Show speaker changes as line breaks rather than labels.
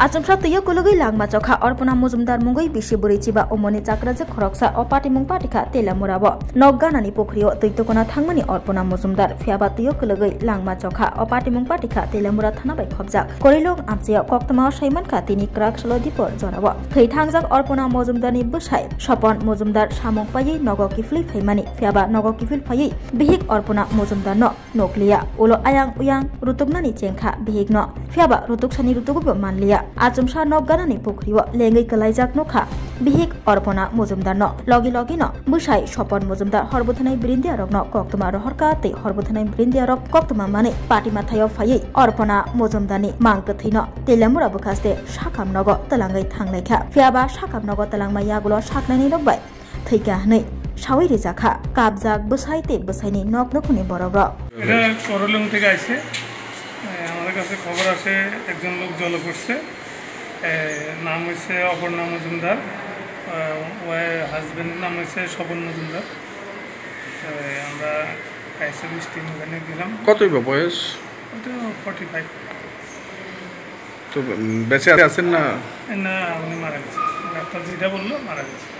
Achomsa tuyo kulugui langma chokha Orpona Mojumdar mungui bishi buri chiba omoni chakraje khoroksa opati mung patika telamurabo nogganani pokrio tuitokona thangmani Orpona Mojumdar phiaba tuyo kulugui langma chokha opati mung patika telamura thana bai khobjak korilong amchia koktama saimanka tini krakslo dipor jonabo thaitangjak Orpona Mojumdar ni busai Sopon Mojumdar samung payi nogo kifli phaimani phiaba nogo kifil phayi bihik Orpona Mojumdar no noklia ulo ayang uyang rutuknani chengkha bihik no phiaba rutuksani rutugubo manlia Achomsa nogganani pokrio lengai kalaijak nokha bihik Orpona Mojumdar no logi no busai Sopon Mojumdar horbothanai brindia rok no koktuma rohorka te horbothanai brindia rok koktuma mane party mathayo phai Orpona Mojumdar ni mangkathi no telamura bukaste sakam nogo talangai thanglaikha phiaba sakam nogo talangma yagulo saknani rokbai thैका नै সাউই রেজাখা কাবজাক বসাইতে বসাইনি knock নখনি বড়বড়
এটা করলং থেকে আইছে আমাদের কাছে খবর আছে একজন লোক জল করছে নাম হইছে অপর্ণা মজুমদার ওই হাজবেন্ডের নাম হইছে স্বপন মজুমদার আমরা আইসে মিষ্টি ওখানে দিলাম
কতই বয়স
ওটা 45
তো বেঁচে আছেন না
না উনি মারা গেছে ডাক্তার যেটা বললো মারা গেছে